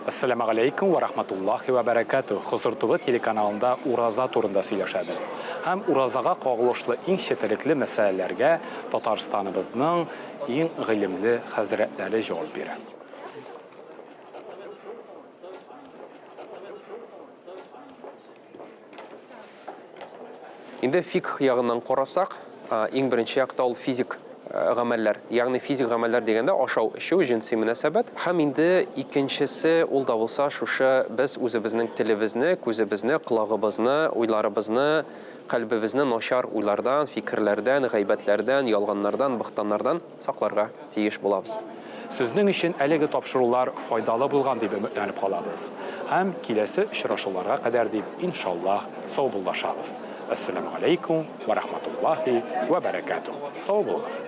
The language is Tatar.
Assalamu alaikum wa rahmatullahi wa barakatuh. Huzur TV telekanalında Uraza turunda söyləşəmiz. Həm Urazağa qağılışlı ən şətirikli məsələlərə Tatarstanımızın ən ilimli həzrətləri cavab verir. İndi fiqh yağından qarasaq, ən birinci yaqda ol fizik ғәмәлләр. Ягъни физик ғәмәлләр дигәндә ашау, эчү, җинси мөнәсәбәт. Һәм инде икенчесе ул да булса шушы без үзебезнең телебезне, күзебезне, колагыбызны, уйларыбызны, калбыбызны начар уйлардан, фикерләрдән, гайбәтләрдән, ялганнардан, бохтаннардан сакларга тиеш булабыз. Сезнең өчен әлеге тапшырулар файдалы булган дип өметләнеп калабыз. Һәм киләсе очрашуларга кадәр дип иншаллах саубуллашабыз. Ассаламу алейкум ва рахматуллахи ва баракатух. Сау булыгыз.